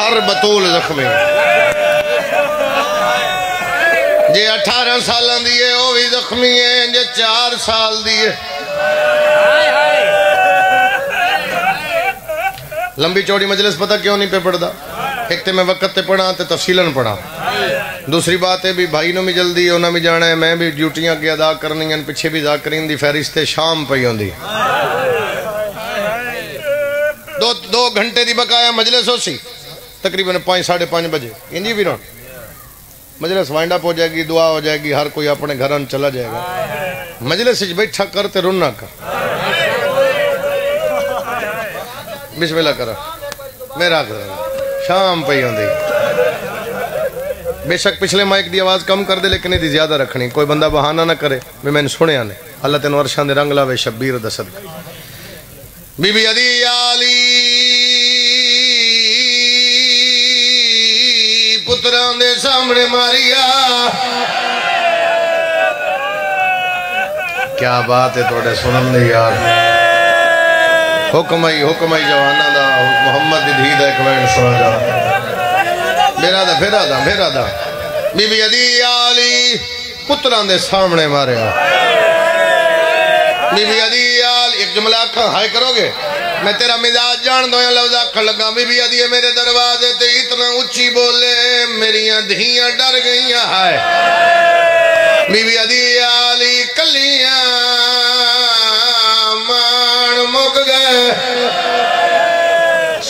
ہر بطول زخمی جے 18 سالان دیئے وہ بھی زخمی ہے جے 4 سال دیئے لمبی چوڑی مجلس پتہ کیوں نہیں پہ پڑھدا ایک تے میں وقت تے پڑھا تے تفصیلاً پڑھا دوسری بات ہے بھی بھائی نو بھی جلدی ہے انہوں بھی جانا ہے میں بھی ڈیوٹیاں کی ادا کرنی ہیں پیچھے بھی ذاکرین دی فہرست شام پئی ہوندی 2 گھنٹے دی بقایا مجلس ہو سی تقریباً 5 ساڑھے 5 بجے انجی بھی رون مجلس وائنڈ اپ ہو جائے گی دعا ہو جائے گی ہر کوئی اپنے گھران چلا جائے گا مجلس بیٹھا کرتے رننا کا بسم اللہ کرا میرا شام پئی ہوندی بے شک پچھلے مائک دی آواز کم کر دے لیکن دی زیادہ رکھنی کوئی بندہ بہانہ نہ کرے میں نے سنے آنے اللہ تینو عرشان دے رنگ لاوے شبیر دا صدقہ بی بی عدی آلی پتران دے سامنے ماریا کیا بات ہے توڑے سنن دے یار حکم آئی جوانہ دا محمد دی دھید ایک وین سنا جا بھیرا دا بی بی عدی آلی پتران دے سامنے ماریا بی بی عدی آلی ایک جملہ آکھاں ہائے کرو گے میں تیرا مزاج جان دو یا لفظ آکھاں لگا بی بی عدی میرے دروازے تے اتنا اچھی بولے میریاں دھیاں ڈر گئیاں ہائے بی بی عدی آلی کلیاں مان مک گئے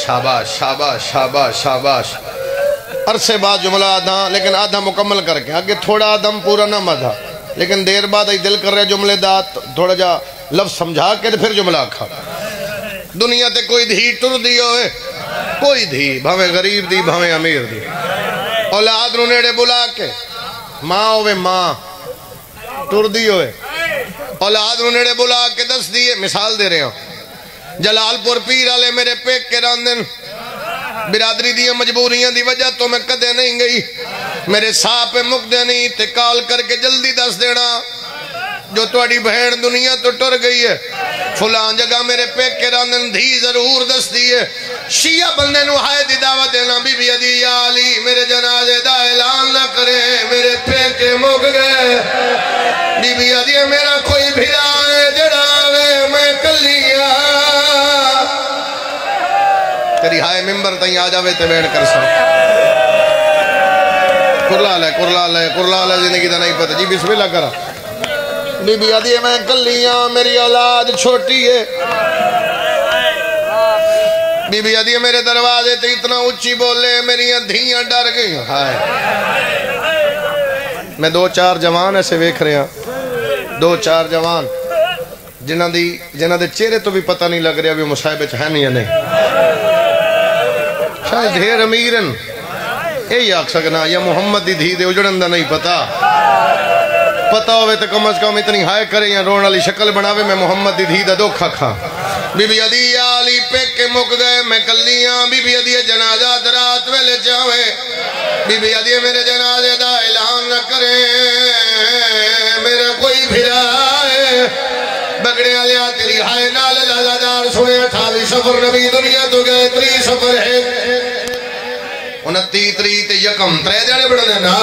شاباش شاباش شاباش شاباش عرصے بعد جملہ آدھا لیکن آدھا مکمل کر کے آگے تھوڑا آدھم پورا نہ مدھا لیکن دیر بعد ای دل کر رہے جملے دات تھوڑا جا لفظ سمجھا کے پھر جملہ کھا دنیا تے کوئی دھی ٹر دی ہوئے کوئی دھی بھاویں غریب دی بھاویں امیر دی اولاد نو نیڑے بلا کے ماں ہوئے ماں ٹر دی ہوئے اولاد نو نیڑے بلا کے دس دیئے مثال دے رہے ہوں جلال پور پیر آلے میرے پیک کے راندن برادری دی مجبوریاں دی وجہ تو میں کدے نہیں گئی میرے ساہ پہ مک دے نہیں تے کال کر کے جلدی دس دینا جو توڑی بہن دنیا تو ٹر گئی ہے فلان جگہ میرے پیک کے راندن دھی ضرور دس دیئے شیعہ بندے نو ہائے دی دعوت دینا بی بی عدی آلی میرے جنازے دا اعلان نہ کرے میرے پیک کے مک گئے بی بی عدی میرا کوئی بھیرا ہے جڑاوے میں کلیا تیری ہائے ممبر تائیں آ جاوے تے بیڑ کر سا کرلال ہے زندگی دا نہیں پتہ جی بسم اللہ کرا بی بی عدی میں کلیاں میری اولاد چھوٹی ہے بی بی عدی میرے دروازے تے اتنا اچھی بولے میری دھیاں ڈر گئی ہائے میں 2-4 جوان ایسے ویکھ رہے ہیں 2-4 جوان جنہ دے چہرے تو بھی پتہ نہیں لگ رہا بھی مصاحبے چ ہے نہیں یا نہیں شاید ڈھیر امیرن یہی آکھ سکنا یا محمد دی دھی دے اجڑن دا نہیں پتہ ہوئے تو کم از کم اتنی ہائے کرے یا رون علی شکل بناوے میں محمد دی دھی دا دھوکھا کھا بی بی عدی آلی پیک کے مک گئے میں کلیاں بی بی عدی جنازہ درات ویلے چاہوے بی بی عدی میرے جنازے دا اعلان نہ کرے میرا کوئی بھیرا ہے بگڑے آلیا تیری ہائے نال لازادار سوئے 28 سفر نبی دنیا تو گئے 30 سفر ہے 29 تے یکم 3 جانے بڑھا دینا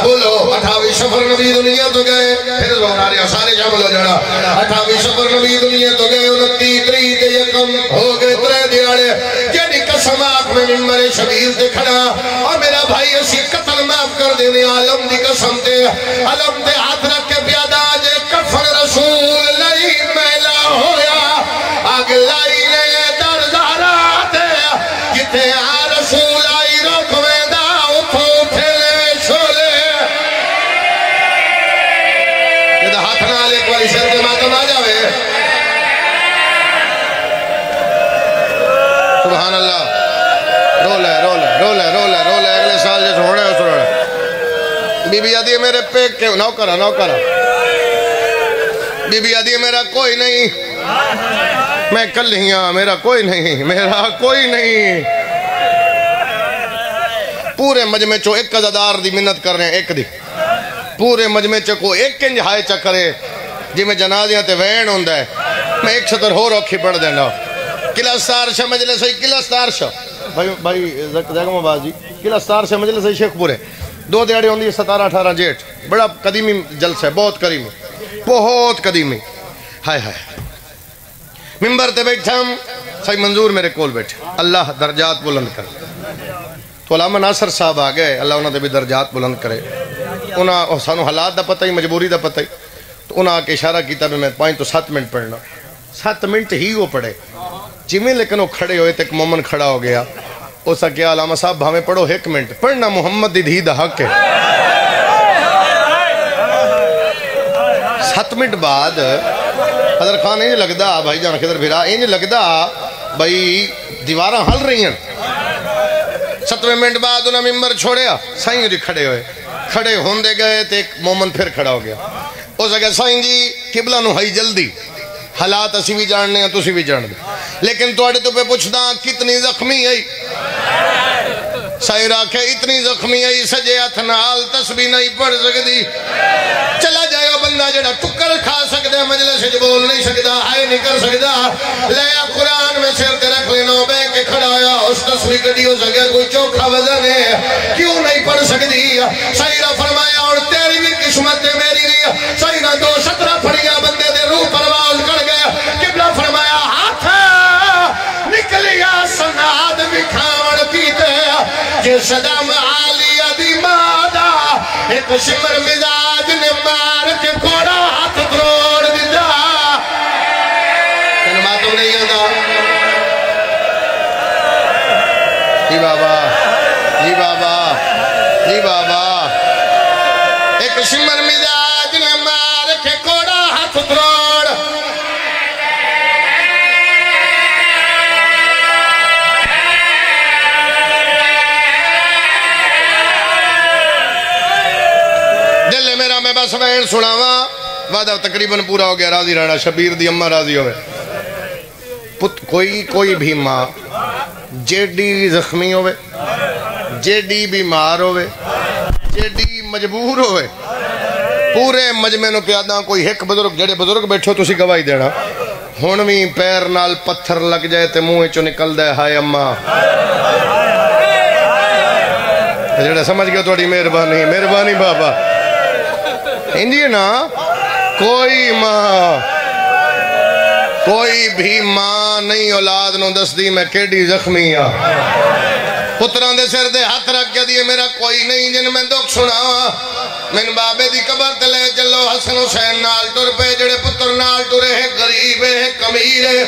بولو 28 سفر نبی دنیا تو گئے پھر زورا رہا سارے جامل ہو جانا 28 سفر نبی دنیا تو گئے 29 تے یکم ہو گئے 3 دیانے جیڑی قسم آنکھ میں ممبر شبیر تے کھڑا اور میرا بھائی اسی قتل معاف کر دینے عالم دی قسم تے علم تے ہاتھ رکھ کے پیادا جے کفن رسول لئی میلا ہویا آگ لائی نے در زہرات جتے آ رسول آئی روک ویدہ اٹھو اٹھلے شولے یہ دا ہاتھ نال ایک والی شرط ماتم آ جاوے سبحان اللہ رولے اگلے سال جیسے ہونے ہو سنوڑے بی بی عدی میرے پیک کے نو کرا بی بی عدی میرا کوئی نہیں میں کلیاں میرا کوئی نہیں پورے مجمع چو ایک قضادار دی منت کر رہے ہیں ایک دی پورے مجمع چو کو ایک کنج ہائے چکرے جی میں جنازیاں تے وین ہوندہ ہے میں ایک شتر ہو روکھی پڑھ دینا کلستار شاہ مجلس ہے کلستار شاہ بھائی زیگم آباد جی قلعہ ستار سے مجلس شیخ پورے 2 دیہڑی ہوندی ہے 17-18 جیٹھ بڑا قدیمی جلسہ ہے بہت قدیمی بہت قدیمی ہائے ہائے ممبر تے بیٹھا ہم صحیح منظور میرے کول بیٹھے اللہ درجات بلند کرے تو علامہ ناصر صاحب آ گئے اللہ انہوں نے بھی درجات بلند کرے انہوں سانو حالات دا پتہ ہی مجبوری دا پتہ ہی تو انہوں آکے اشارہ کیتا بھی میں 5 تو 7 منٹ پڑھنا 7 منٹ ہی وہ پڑھے جمیں لیکن وہ کھڑے ہوئے تک مومن کھڑا ہو گیا اسا کیا علامہ صاحب ہمیں پڑھو 1 منٹ پڑھنا محمد دی دھی دا حق ہے 7 منٹ بعد حضرت خان انج لگدا بھائی جان خضر بھرا انج لگدا بھائی دیواراں ہل رہی ہیں 7 منٹ بعد انہوں نے ممبر چھوڑیا سائیں جی کھڑے ہوئے کھڑے ہوندے گئے تو ایک مومن پھر کھڑا ہو گیا اس نے کہا سائیں جی قبلہ نو ہائی جلدی حالات اسی بھی جاننے ہیں تسی بھی جان دے لیکن توڑے تو پہ پوچھدا کتنی زخمی ہے سائیں راکھے اتنی زخمی ہے سجے ہاتھ نال تسبیح نہیں پڑھ سکتی چلا جائے گا بندہ جڑا ٹکر کھا سکتا ہے مجلس سے بول نہیں سکتا ہائے نہیں کر سکتا لیا قرآن میں سر تے رکھ لینا بے کے کھڑا آیا اس تصویر کٹی ہو سکے کوئی چوکھا وزن ہے کیوں نہیں پڑھ سکتی سائرہ فرمایا اور تیری بھی قسمت ہے میری نہیں سائرہ 2:17 پڑھیا بندے دے روح پرواز کر گیا قبلہ فرمایا ہاتھ نکلیا سناد بکھاوڑ پیتے جے صدام عالیہ دی مادہ ایک شمر مزاج نے مار کے کوڑا ہاتھ دروڑ دیتا تن باتوں نہیں آتا جی بابا جی بابا جی بابا ایک شمر مزاج نے مار کے کوڑا ہاتھ دروڑ میں بس وین سناواں وعدہ تقریباً پورا ہو گیا راضی رانا شبیر دی اماں راضی ہوئے کوئی بھی ماں جیڈی زخمی ہوئے جیڈی بیمار ہوئے جیڈی مجبور ہوئے پورے مجمع نو پیاداں کوئی ایک بزرگ جڑے بزرگ بیٹھو تسی گواہی دینا ہونویں پیر نال پتھر لگ جائے تے منہ چو نکل دے ہائے اماں جڑا سمجھ گیا تھوڑی مہربانی بابا انجی نا کوئی بھی ماں نہیں اولاد نو دس دی میں کیڑی زخمی ہاں پتران دے سر دے ہاتھ رکھ کے دیئے میرا کوئی نہیں جن میں دکھ سنا من بابے دی قبر تلے چلو حسن حسین نال ٹر پہ جڑے پتر نال ٹرے ہیں غریب ہے کمیر ہے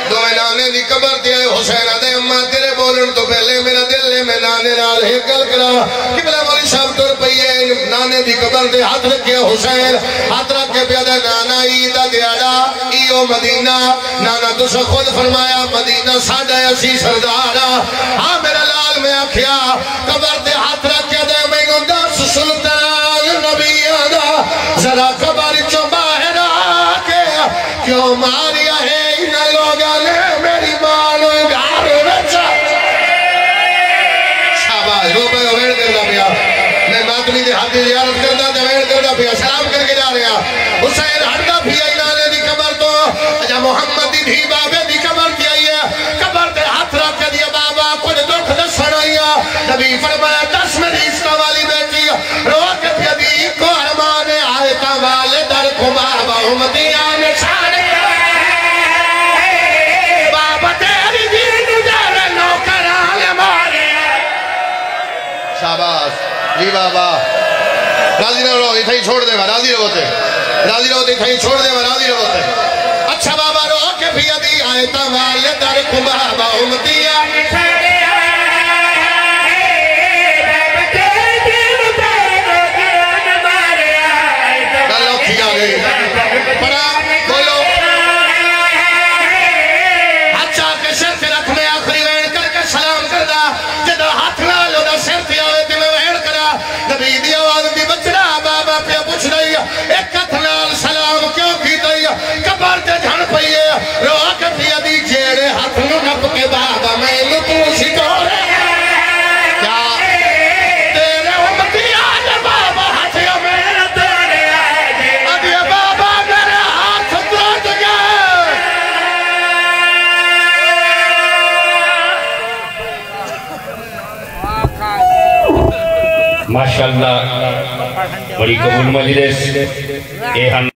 دوئے نانے دی قبر تے حسین دے اماں تیرے بولن تو پہلے میرا دل لے میں نانے نال ہے گل کرا قبلہ مولی صاحب ٹر پئیے نانے دی قبر تے ہاتھ رکھے حسین ہاتھ رکھ کے پیادہ نانا عیدہ دیاڑا ایو مدینہ نانا تو سے خود فرمایا مدینہ ساڑھا اسی سردارا ہاں میرا لال میں آکھیا قبر تے ہاتھ رکھ کے دے میں گو دس سلطان نبی آدھا ذرا قبر چو باہر آکے کیوں ماریا ہے انہ لوگا نے میری مانو گھار رچا شاباش رو پہ اویڑ کرنا پیا میں ماتمی دے حدی زیارت کرنا دے اویڑ کرنا پیا سلام کر کے جا رہا حسین ہٹا پیا انہانے دی قبر تو اجا محمد دی بھی بابے دی قبر دی آئی ہے قبر دے ہاتھ رکھ کے دیا بابا کچھ دکھ دس سڑائی نبی فرمایا 10 میری اس کا والی بیٹی رو کے پیدی کو ارمانے آئے تا والے در کو بابا امتیان چھاڑے بابا تیری دین جارے نوکران مارے شاباش جی بابا راضی رہو اتھائی چھوڑ دے گا راضی رہو اتھائی چھوڑ دے گا راضی رہو اچھا بابا رو کے پیدی آئے تا والے در کو بابا امتیان چھاڑے پڑا بولو اچھا کے سر سے رکھ میں آخری وین کر کے سلام کردہ جدہ ہاتھ نال دا سر تھی آئے تھی میں وین کرا نبی دی آواز دی بچنا بابا پہ پوچھ رہی ایک ہاتھ نال سلام کیوں کی دئی کبار تے جھن پئیے رو کے پیا دی جیڑے ہاتھ نو نپ کے بابا میں تو سی ماشاءاللہ بڑی قبول مجلس